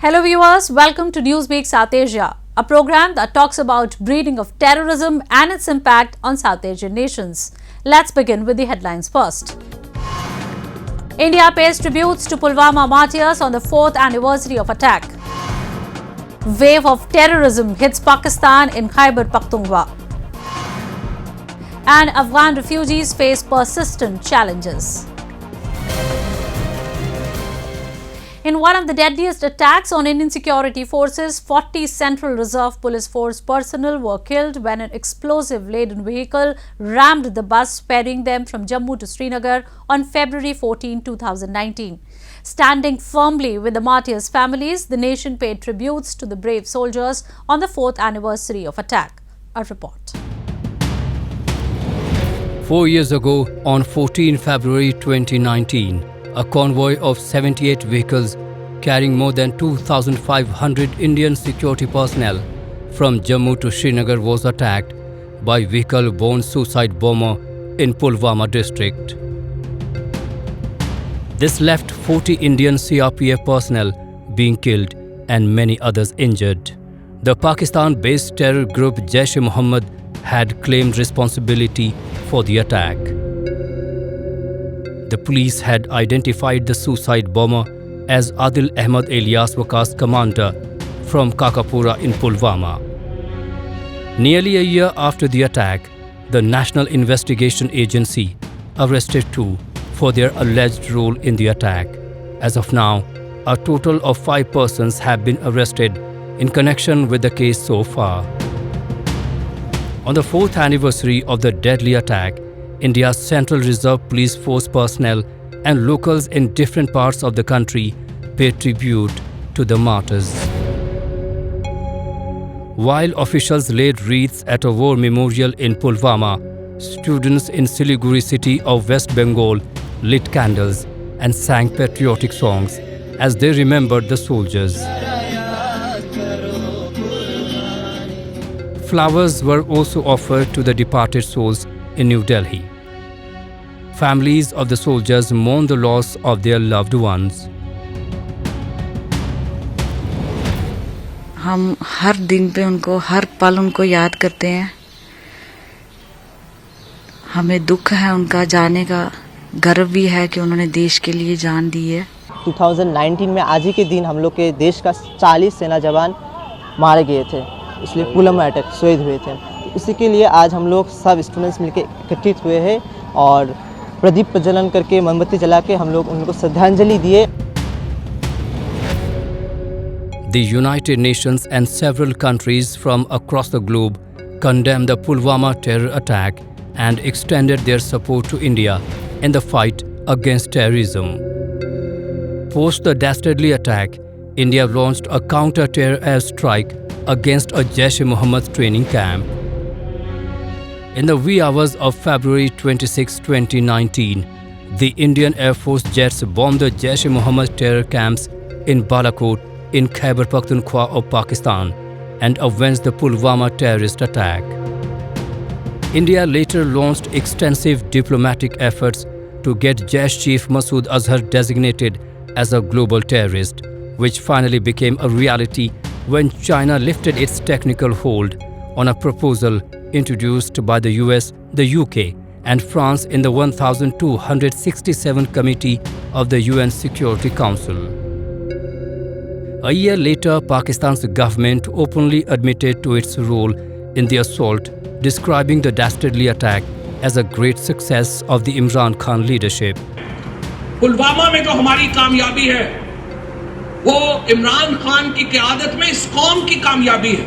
Hello viewers, welcome to Newsweek South Asia, a program that talks about breeding of terrorism and its impact on South Asian nations. Let's begin with the headlines first. India pays tributes to Pulwama martyrs on the 4th anniversary of attack. Wave of terrorism hits Pakistan in Khyber Pakhtunkhwa. And Afghan refugees face persistent challenges. In one of the deadliest attacks on Indian security forces, 40 Central Reserve Police Force personnel were killed when an explosive-laden vehicle rammed the bus ferrying them from Jammu to Srinagar on February 14, 2019. Standing firmly with the martyrs' families, the nation paid tributes to the brave soldiers on the 4th anniversary of attack. A report. 4 years ago, on 14 February 2019, a convoy of 78 vehicles carrying more than 2,500 Indian security personnel from Jammu to Srinagar was attacked by vehicle-borne suicide bomber in Pulwama district. This left 40 Indian CRPF personnel being killed and many others injured. The Pakistan-based terror group Jaish-e-Mohammed had claimed responsibility for the attack. The police had identified the suicide bomber as Adil Ahmed Elias Waqas commander from Kakapura in Pulwama. Nearly a year after the attack, the National Investigation Agency arrested two for their alleged role in the attack. As of now, a total of 5 persons have been arrested in connection with the case so far. On the 4th anniversary of the deadly attack, India's Central Reserve Police Force personnel and locals in different parts of the country paid tribute to the martyrs. While officials laid wreaths at a war memorial in Pulwama, students in Siliguri city of West Bengal lit candles and sang patriotic songs as they remembered the soldiers. Flowers were also offered to the departed souls in New Delhi. Families of the soldiers mourn the loss of their loved ones. हम हर दिन पे उनको हर पल उनको याद करते हैं. हमें दुख है उनका जाने का, गर्व भी है कि उन्होंने देश के लिए जान दी है. 2019 में आज ही के दिन हम लोग के देश का 40 सेना जवान मारे गए थे, इसलिए पुलवामा अटैक शहीद हुए थे. इसी के लिए आज हम लोग सब स्टूडेंट्स मिलकर एकत्रित हुए हैं और प्रदीप प्रज्वलन करके मोमबत्ती जला के हम लोग उनको श्रद्धांजलि दिए. The United Nations and several countries from across the globe condemned the Pulwama terror attack and extended their support to India in the fight against terrorism. Post the dastardly attack, India launched a counter-terror airstrike against a Jaish-e-Mohammed training camp. In the wee hours of February 26, 2019, the Indian Air Force jets bombed the Jaish-e-Mohammed terror camps in Balakot in Khyber Pakhtunkhwa of Pakistan and avenged the Pulwama terrorist attack. India later launched extensive diplomatic efforts to get Jaish chief Masood Azhar designated as a global terrorist, which finally became a reality when China lifted its technical hold on a proposal introduced by the US, the UK and France in the 1267 Committee of the UN Security Council. A year later, Pakistan's government openly admitted to its role in the assault, describing the dastardly attack as a great success of the Imran Khan leadership. Pulwama में जो हमारी कामयाबी है, वो इमरान खान की क़यादत में इस कौम की कामयाबी है.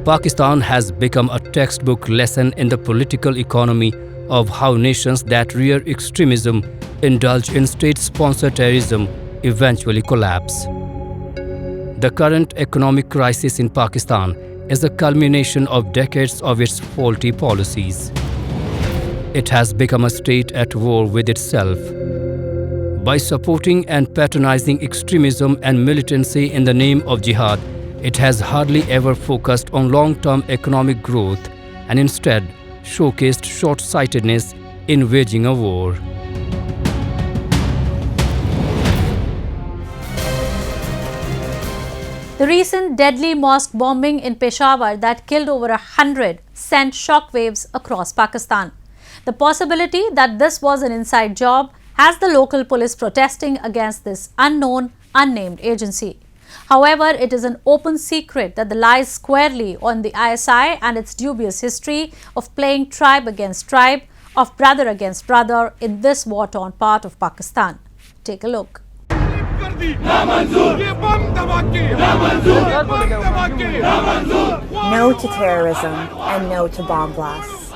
Pakistan has become a textbook lesson in the political economy of how nations that rear extremism, indulge in state-sponsored terrorism, eventually collapse. The current economic crisis in Pakistan is the culmination of decades of its faulty policies. It has become a state at war with itself. By supporting and patronizing extremism and militancy in the name of jihad, it has hardly ever focused on long-term economic growth and instead showcased short-sightedness in waging a war. The recent deadly mosque bombing in Peshawar that killed over 100 sent shockwaves across Pakistan. The possibility that this was an inside job has the local police protesting against this unknown, unnamed agency. However, it is an open secret that lies squarely on the ISI and its dubious history of playing tribe against tribe, of brother against brother in this war-torn part of Pakistan. Take a look. No to terrorism and no to bomb blasts.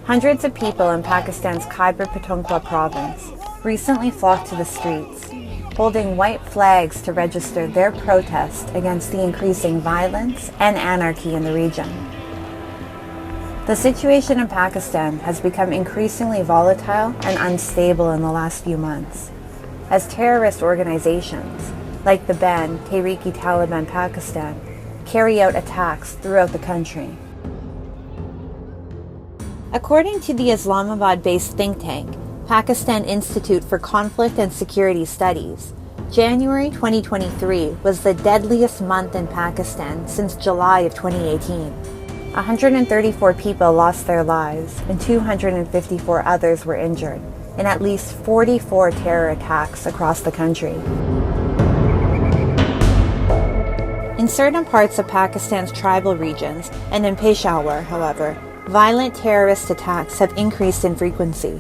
Hundreds of people in Pakistan's Khyber Pakhtunkhwa province recently flocked to the streets, holding white flags to register their protest against the increasing violence and anarchy in the region. The situation in Pakistan has become increasingly volatile and unstable in the last few months, as terrorist organizations like the banned Tehreek-e-Taliban Pakistan carry out attacks throughout the country. According to the Islamabad-based think tank, Pakistan Institute for Conflict and Security Studies, January 2023 was the deadliest month in Pakistan since July of 2018. 134 people lost their lives and 254 others were injured in at least 44 terror attacks across the country. In certain parts of Pakistan's tribal regions and in Peshawar, however, violent terrorist attacks have increased in frequency,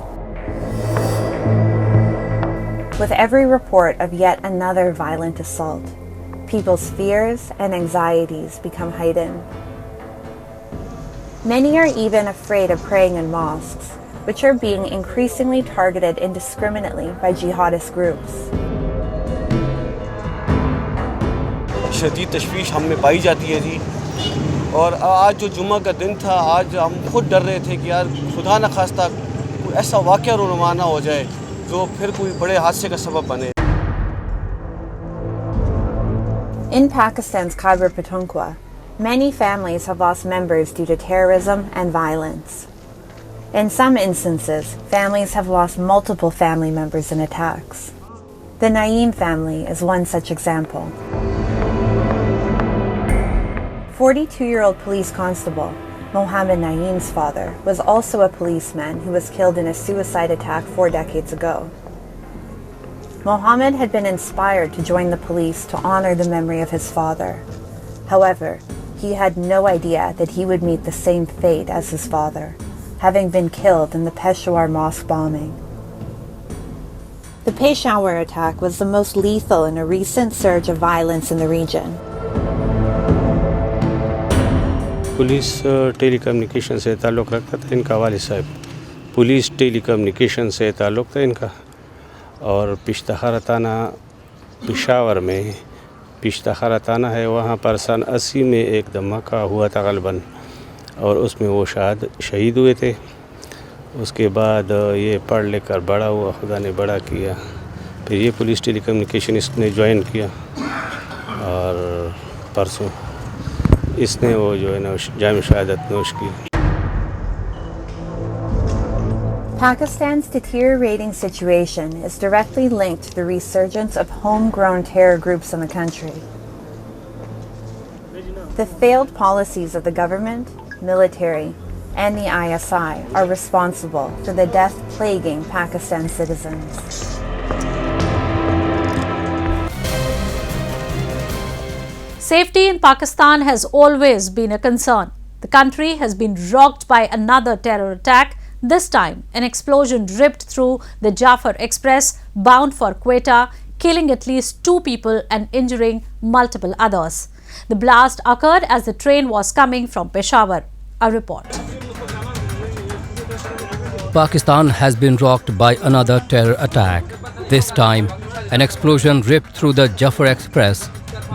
with every report of yet another violent assault. People's fears and anxieties become heightened. Many are even afraid of praying in mosques, which are being increasingly targeted indiscriminately by jihadist groups. शदीद तशवीश हम में पाई जाती है जी, और आज जो जुम्मा का दिन था, आज हम खुद डर रहे थे कि यार खुदा न खास्ता कोई ऐसा वाक़या रुनुमा ना हो जाए जो फिर कोई बड़े हादसे का सबब बने. In Pakistan's Khyber Pakhtunkhwa, many families have lost members due to terrorism and violence. In some instances, families have lost multiple family members in attacks. The Naeem family is one such example. 42-year-old police constable Mohammed Naeem's father was also a policeman who was killed in a suicide attack 4 decades ago. Mohammed had been inspired to join the police to honor the memory of his father. However, he had no idea that he would meet the same fate as his father, having been killed in the Peshawar mosque bombing. The Peshawar attack was the most lethal in a recent surge of violence in the region. Police telecommunication से ताल्लुक़ रखता था इनका वालिद साहब. Police telecommunication से ताल्लुक़ था इनका, और पिश्तखारताना पेशावर में पिश्तखारताना है, वहाँ पर सन 80 में एक धमाका हुआ था ग़लबन, और उसमें वो शहीद हुए थे. उसके बाद ये पढ़ लिख कर बड़ा हुआ, खुदा ने बड़ा किया. फिर ये पुलिस टेलीकम्युनिकेशन इसने ज्वाइन किया, और परसों इसने वो जो है ना जाम शहादत नोश की. Pakistan's deteriorating situation is directly linked to the resurgence of homegrown terror groups in the country. The failed policies of the government, military, and the ISI are responsible for the death plaguing Pakistan's citizens. Safety in Pakistan has always been a concern. The country has been rocked by another terror attack. This time, an explosion ripped through the Jafar Express bound for Quetta, killing at least 2 people and injuring multiple others. The blast occurred as the train was coming from Peshawar. A report. Pakistan has been rocked by another terror attack. This time, an explosion ripped through the Jafar Express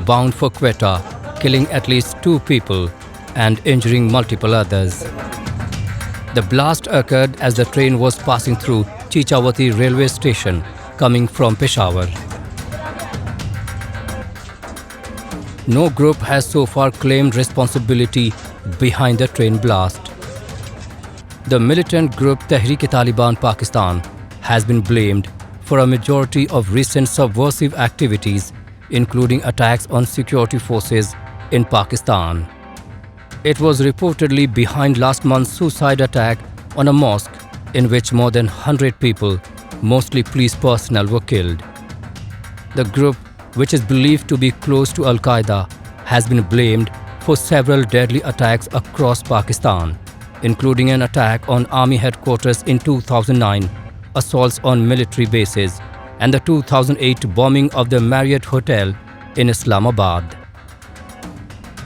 bound for Quetta, killing at least 2 people and injuring multiple others. The blast occurred as the train was passing through Chichawati railway station coming from Peshawar. No group has so far claimed responsibility behind the train blast. The militant group Tehreek-e-Taliban Pakistan has been blamed for a majority of recent subversive activities including attacks on security forces in Pakistan. It was reportedly behind last month's suicide attack on a mosque in which more than 100 people, mostly police personnel, were killed. The group, which is believed to be close to Al-Qaeda, has been blamed for several deadly attacks across Pakistan, including an attack on army headquarters in 2009, assaults on military bases, and the 2008 bombing of the Marriott Hotel in Islamabad.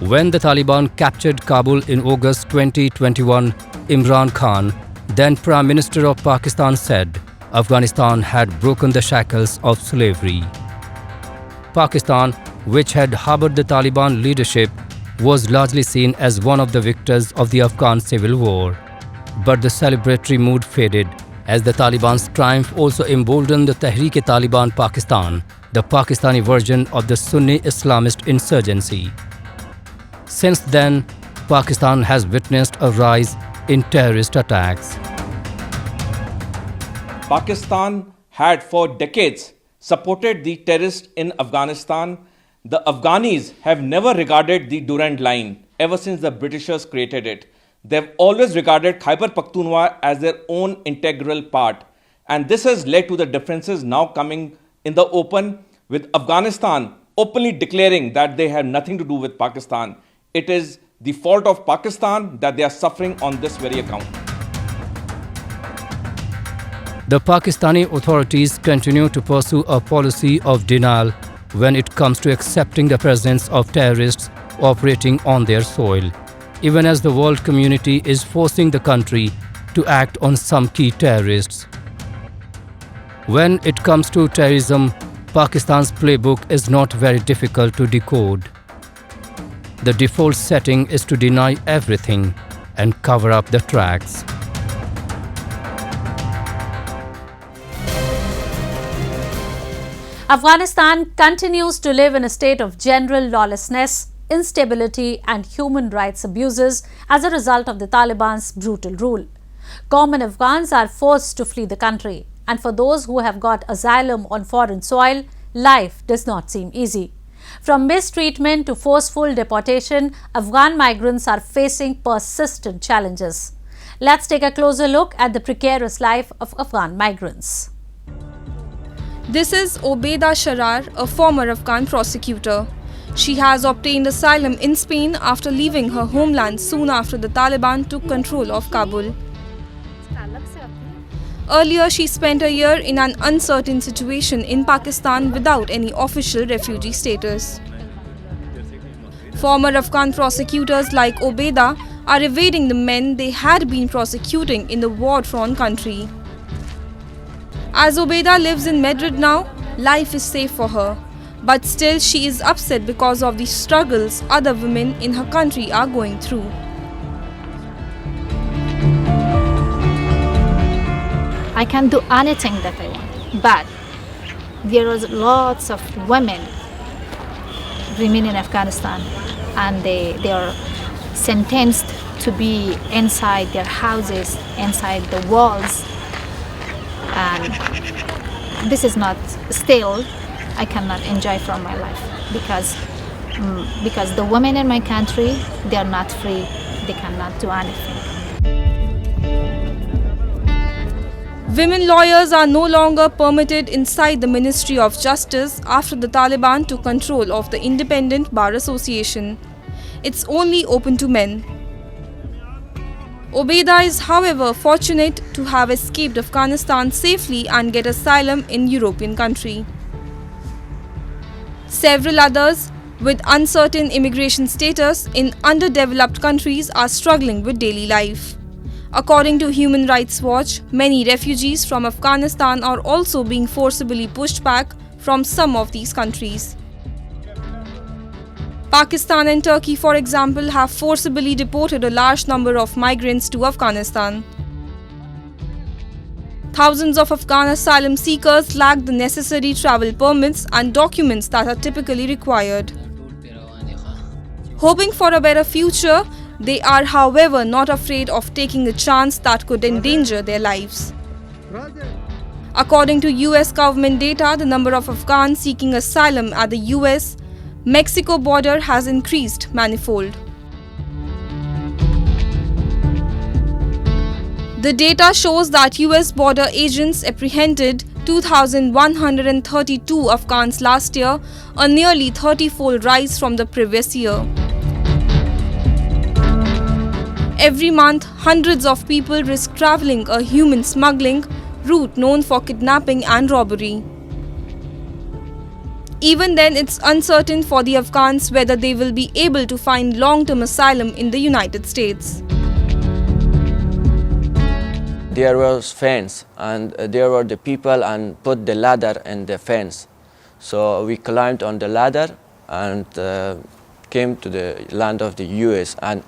When the Taliban captured Kabul in August 2021, Imran Khan, then Prime Minister of Pakistan, said Afghanistan had broken the shackles of slavery. Pakistan, which had harbored the Taliban leadership, was largely seen as one of the victors of the Afghan civil war. But the celebratory mood faded as the Taliban's triumph also emboldened the Tehreek-e-Taliban Pakistan, the Pakistani version of the Sunni Islamist insurgency. Since then, Pakistan has witnessed a rise in terrorist attacks. Pakistan had for decades supported the terrorists in Afghanistan. The Afghanis have never regarded the Durand Line ever since the Britishers created it. They've always regarded Khyber Pakhtunkhwa as their own integral part. And this has led to the differences now coming in the open, with Afghanistan openly declaring that they have nothing to do with Pakistan. It is the fault of Pakistan that they are suffering on this very account. The Pakistani authorities continue to pursue a policy of denial when it comes to accepting the presence of terrorists operating on their soil, even as the world community is forcing the country to act on some key terrorists. When it comes to terrorism, Pakistan's playbook is not very difficult to decode. The default setting is to deny everything and cover up the tracks. Afghanistan continues to live in a state of general lawlessness, instability and human rights abuses as a result of the Taliban's brutal rule. Common Afghans are forced to flee the country, and for those who have got asylum on foreign soil, life does not seem easy. From mistreatment to forceful deportation, Afghan migrants are facing persistent challenges. Let's take a closer look at the precarious life of Afghan migrants. This is Obeda Sharar, a former Afghan prosecutor. She has obtained asylum in Spain after leaving her homeland soon after the Taliban took control of Kabul. Earlier, she spent a year in an uncertain situation in Pakistan without any official refugee status. Former Afghan prosecutors like Obeda are evading the men they had been prosecuting in the war-torn country. As Obeda lives in Madrid now, life is safe for her. But still, she is upset because of the struggles other women in her country are going through. I can do anything that I want, but there are lots of women remain in Afghanistan, and they are sentenced to be inside their houses, inside the walls, and this is not still. I cannot enjoy from my life because the women in my country, they are not free. They cannot do anything. Women lawyers are no longer permitted inside the Ministry of Justice after the Taliban took control of the Independent Bar Association. It's only open to men. Obeda is, however, fortunate to have escaped Afghanistan safely and get asylum in European country. Several others with uncertain immigration status in underdeveloped countries are struggling with daily life. According to Human Rights Watch, many refugees from Afghanistan are also being forcibly pushed back from some of these countries. Pakistan and Turkey, for example, have forcibly deported a large number of migrants to Afghanistan. Thousands of Afghan asylum seekers lack the necessary travel permits and documents that are typically required. Hoping for a better future, they are, however, not afraid of taking a chance that could endanger their lives. According to US government data, the number of Afghans seeking asylum at the US-Mexico border has increased manifold. The data shows that US border agents apprehended 2,132 Afghans last year, a nearly 30-fold rise from the previous year. Every month, hundreds of people risk traveling a human smuggling route known for kidnapping and robbery. Even then, it's uncertain for the Afghans whether they will be able to find long-term asylum in the United States. There was fence, and there were the people and put the ladder in the fence. So we climbed on the ladder and came to the land of the US, and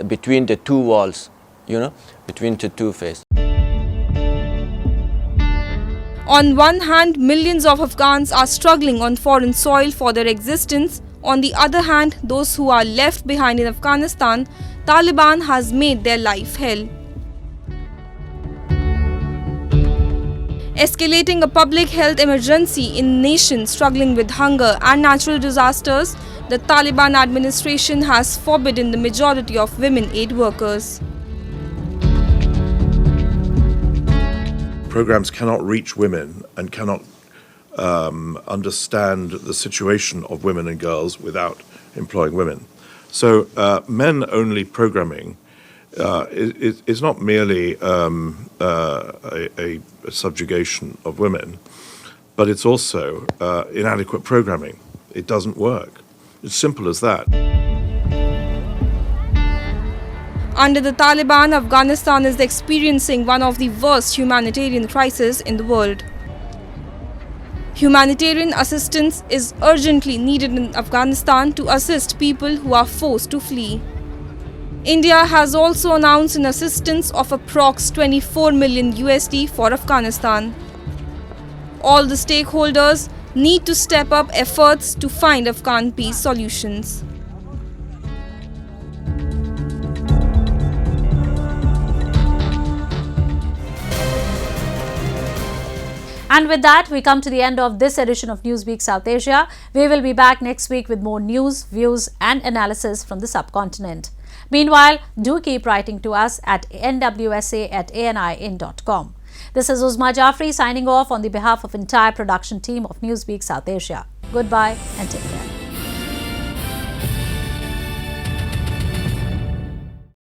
between the two walls, between the two faces. On one hand, millions of Afghans are struggling on foreign soil for their existence. On the other hand, those who are left behind in Afghanistan, Taliban has made their life hell. Escalating a public health emergency in a nation struggling with hunger and natural disasters, the Taliban administration has forbidden the majority of women aid workers. Programs cannot reach women and cannot understand the situation of women and girls without employing women. So men-only programming is not merely a subjugation of women, but it's also inadequate programming. It doesn't work. It's simple as that. Under the Taliban, Afghanistan is experiencing one of the worst humanitarian crises in the world. Humanitarian assistance is urgently needed in Afghanistan to assist people who are forced to flee. India has also announced an assistance of approx 24 million USD for Afghanistan. All the stakeholders need to step up efforts to find Afghan peace solutions. And with that, we come to the end of this edition of Newsweek South Asia. We will be back next week with more news, views and analysis from the subcontinent. Meanwhile, do keep writing to us at nwsa@anin.com. This is Uzma Jafri signing off on the behalf of entire production team of Newsweek South Asia. Goodbye and take care.